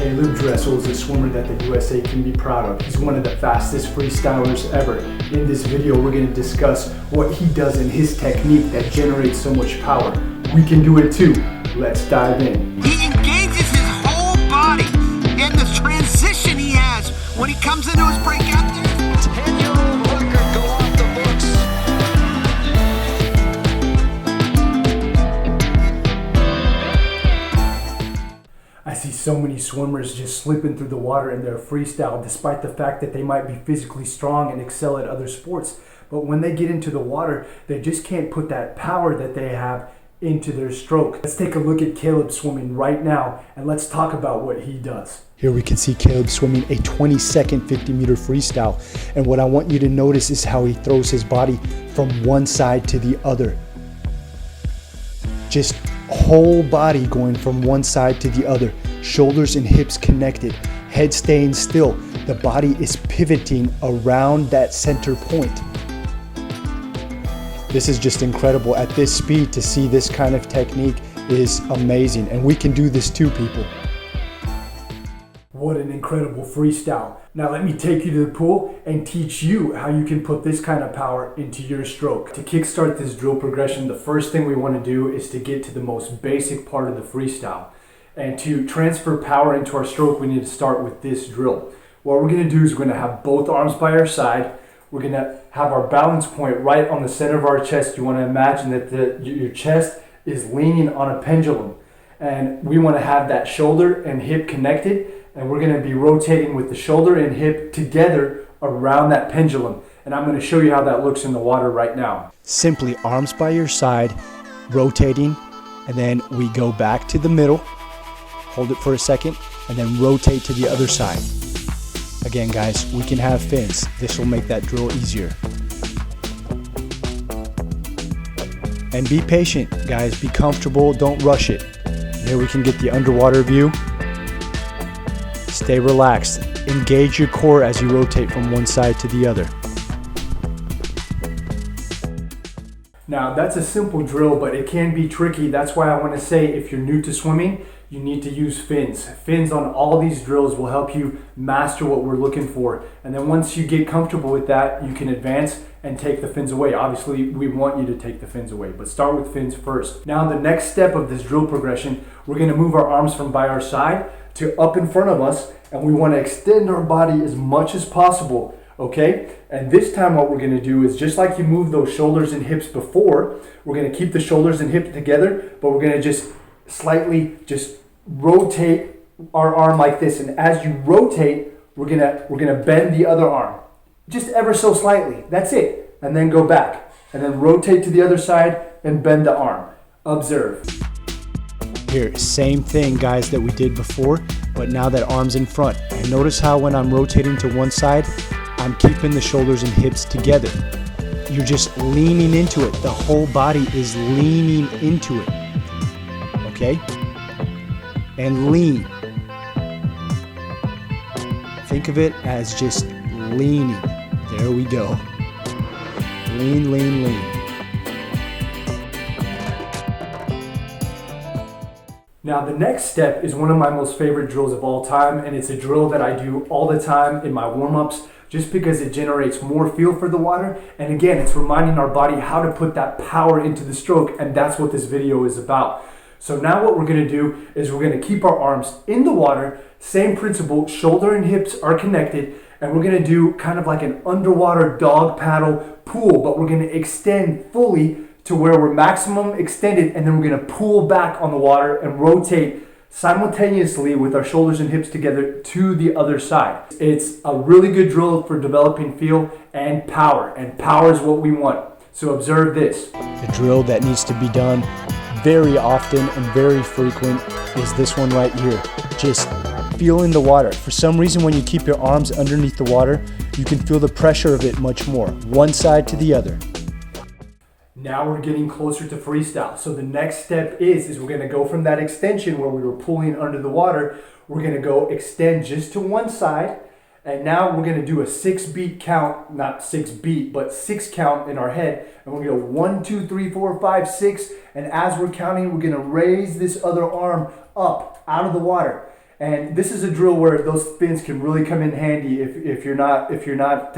Caeleb Dressel is a swimmer that the USA can be proud of. He's one of the fastest freestylers ever. In this video, we're going to discuss what he does in his technique that generates so much power. We can do it too. Let's dive in. He engages his whole body in the transition he has when he comes into his breakout. 10-year-old record go off the books. I see so many swimmers just slipping through the water in their freestyle despite the fact that they might be physically strong and excel at other sports. But when they get into the water, they just can't put that power that they have into their stroke. Let's take a look at Caeleb swimming right now and let's talk about what he does. Here we can see Caeleb swimming a 20-second 50-meter freestyle. And what I want you to notice is how he throws his body from one side to the other. Just whole body going from one side to the other. Shoulders and hips connected. Head staying still. The body is pivoting around that center point. This is just incredible. At this speed, to see this kind of technique is amazing. And we can do this too, people. What an incredible freestyle. Now let me take you to the pool and teach you how you can put this kind of power into your stroke. To kickstart this drill progression, the first thing we want to do is to get to the most basic part of the freestyle. And to transfer power into our stroke, we need to start with this drill. What we're going to do is we're going to have both arms by our side. We're going to have our balance point right on the center of our chest. You want to imagine that your chest is leaning on a pendulum. And we want to have that shoulder and hip connected. And we're going to be rotating with the shoulder and hip together around that pendulum. And I'm going to show you how that looks in the water right now. Simply arms by your side, rotating. And then we go back to the middle. Hold it for a second. And then rotate to the other side. Again, guys, we can have fins. This will make that drill easier. And be patient, guys. Be comfortable. Don't rush it. Here we can get the underwater view. Stay relaxed. Engage your core as you rotate from one side to the other. Now, that's a simple drill, but it can be tricky. That's why I want to say if you're new to swimming, you need to use fins. Fins on all these drills will help you master what we're looking for. And then once you get comfortable with that, you can advance and take the fins away. Obviously, we want you to take the fins away, but start with fins first. Now, the next step of this drill progression, we're going to move our arms from by our side to up in front of us, and we want to extend our body as much as possible, okay? And this time what we're going to do is just like you move those shoulders and hips before, we're going to keep the shoulders and hips together, but we're going to just slightly just rotate our arm like this. And as you rotate, we're gonna bend the other arm, just ever so slightly. That's it. And then go back, and then rotate to the other side and bend the arm. Observe. Here, same thing, guys, that we did before, but now that arm's in front. And notice how when I'm rotating to one side, I'm keeping the shoulders and hips together. You're just leaning into it. The whole body is leaning into it. Okay? And lean. Think of it as just leaning. There we go. Lean, lean, lean. Now the next step is one of my most favorite drills of all time, and it's a drill that I do all the time in my warm-ups just because it generates more feel for the water. And again, it's reminding our body how to put that power into the stroke, and that's what this video is about. So now what we're going to do is we're going to keep our arms in the water, same principle, shoulder and hips are connected, and we're going to do kind of like an underwater dog paddle pool, but we're going to extend fully to where we're maximum extended, and then we're going to pull back on the water and rotate simultaneously with our shoulders and hips together to the other side. It's a really good drill for developing feel and power is what we want. So observe this. The drill that needs to be done very often and very frequent is this one right here. Just feeling the water. For some reason, when you keep your arms underneath the water, you can feel the pressure of it much more. One side to the other. Now we're getting closer to freestyle. So the next step is we're gonna go from that extension where we were pulling under the water, we're gonna go extend just to one side. And now we're gonna do a 6-beat count, not 6-beat, but 6 count in our head. And we're gonna go 1, 2, 3, 4, 5, 6. And as we're counting, we're gonna raise this other arm up out of the water. And this is a drill where those fins can really come in handy if you're not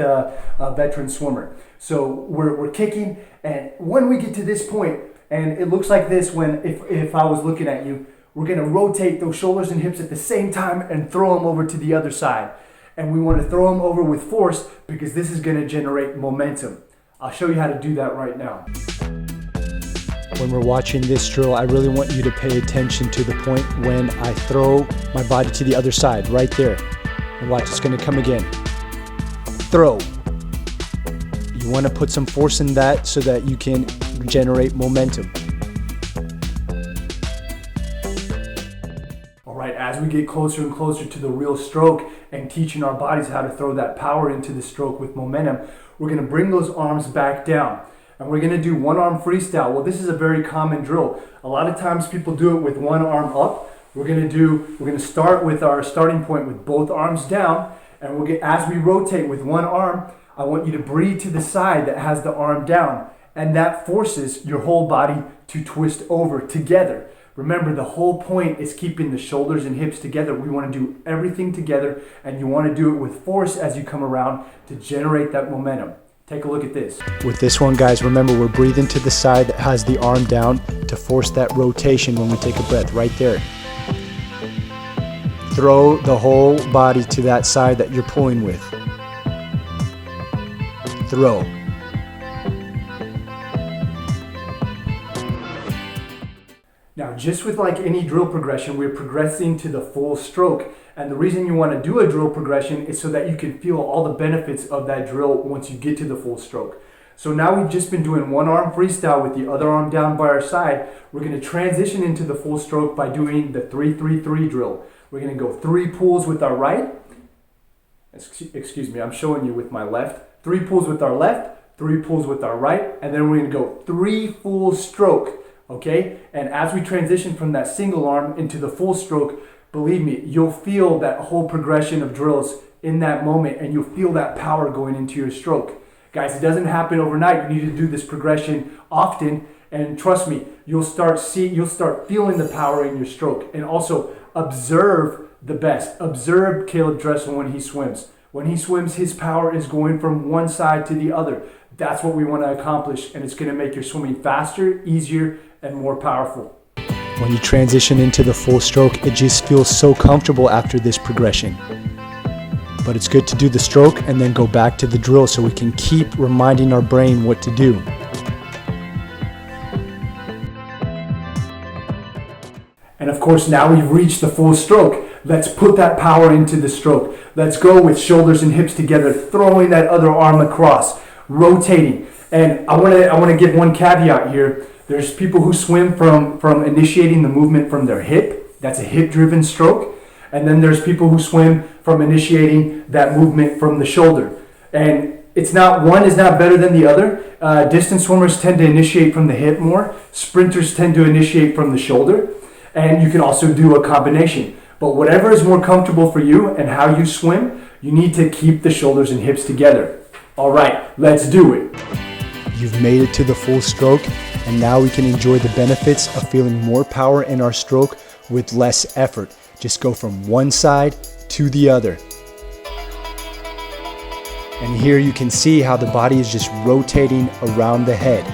a veteran swimmer. So we're kicking, and when we get to this point, and it looks like this when if I was looking at you, we're gonna rotate those shoulders and hips at the same time and throw them over to the other side. And we want to throw them over with force because this is gonna generate momentum. I'll show you how to do that right now. When we're watching this drill, I really want you to pay attention to the point when I throw my body to the other side, right there. And watch, it's gonna come again. Throw. You wanna put some force in that so that you can generate momentum. All right, as we get closer and closer to the real stroke and teaching our bodies how to throw that power into the stroke with momentum, we're gonna bring those arms back down. And we're gonna do one arm freestyle. Well, this is a very common drill. A lot of times people do it with one arm up. We're gonna start with our starting point with both arms down, and as we rotate with one arm, I want you to breathe to the side that has the arm down, and that forces your whole body to twist over together. Remember, the whole point is keeping the shoulders and hips together. We wanna do everything together, and you wanna do it with force as you come around to generate that momentum. Take a look at this. With this one, guys, remember we're breathing to the side that has the arm down to force that rotation when we take a breath, right there. Throw the whole body to that side that you're pulling with. Throw. Now, just with like any drill progression, we're progressing to the full stroke. And the reason you want to do a drill progression is so that you can feel all the benefits of that drill once you get to the full stroke. So now we've just been doing one arm freestyle with the other arm down by our side. We're going to transition into the full stroke by doing the 3-3-3 drill. We're going to go 3 pulls with our right. Excuse me, I'm showing you with my left. 3 pulls with our left, 3 pulls with our right, and then we're going to go 3 full stroke. Okay? And as we transition from that single arm into the full stroke, believe me, you'll feel that whole progression of drills in that moment, and you'll feel that power going into your stroke. Guys, it doesn't happen overnight. You need to do this progression often, and trust me, you'll start feeling the power in your stroke. And also observe the best. Observe Caeleb Dressel when he swims. When he swims, his power is going from one side to the other. That's what we want to accomplish, and it's going to make your swimming faster, easier, and more powerful. When you transition into the full stroke, it just feels so comfortable after this progression. But it's good to do the stroke and then go back to the drill so we can keep reminding our brain what to do. And of course, now we've reached the full stroke. Let's put that power into the stroke. Let's go with shoulders and hips together, throwing that other arm across, rotating. And I want to give one caveat here. There's people who swim from initiating the movement from their hip. That's a hip-driven stroke. And then there's people who swim from initiating that movement from the shoulder. And it's not, one is not better than the other. Distance swimmers tend to initiate from the hip more. Sprinters tend to initiate from the shoulder. And you can also do a combination. But whatever is more comfortable for you and how you swim, you need to keep the shoulders and hips together. All right, let's do it. You've made it to the full stroke, and now we can enjoy the benefits of feeling more power in our stroke with less effort. Just go from one side to the other. And here you can see how the body is just rotating around the head.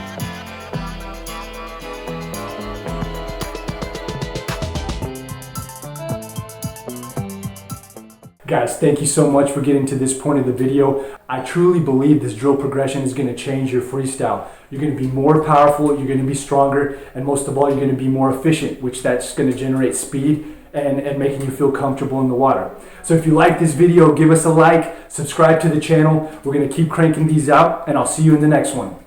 Guys, thank you so much for getting to this point of the video. I truly believe this drill progression is going to change your freestyle. You're going to be more powerful, you're going to be stronger, and most of all, you're going to be more efficient, which that's going to generate speed and making you feel comfortable in the water. So if you like this video, give us a like, subscribe to the channel. We're going to keep cranking these out, and I'll see you in the next one.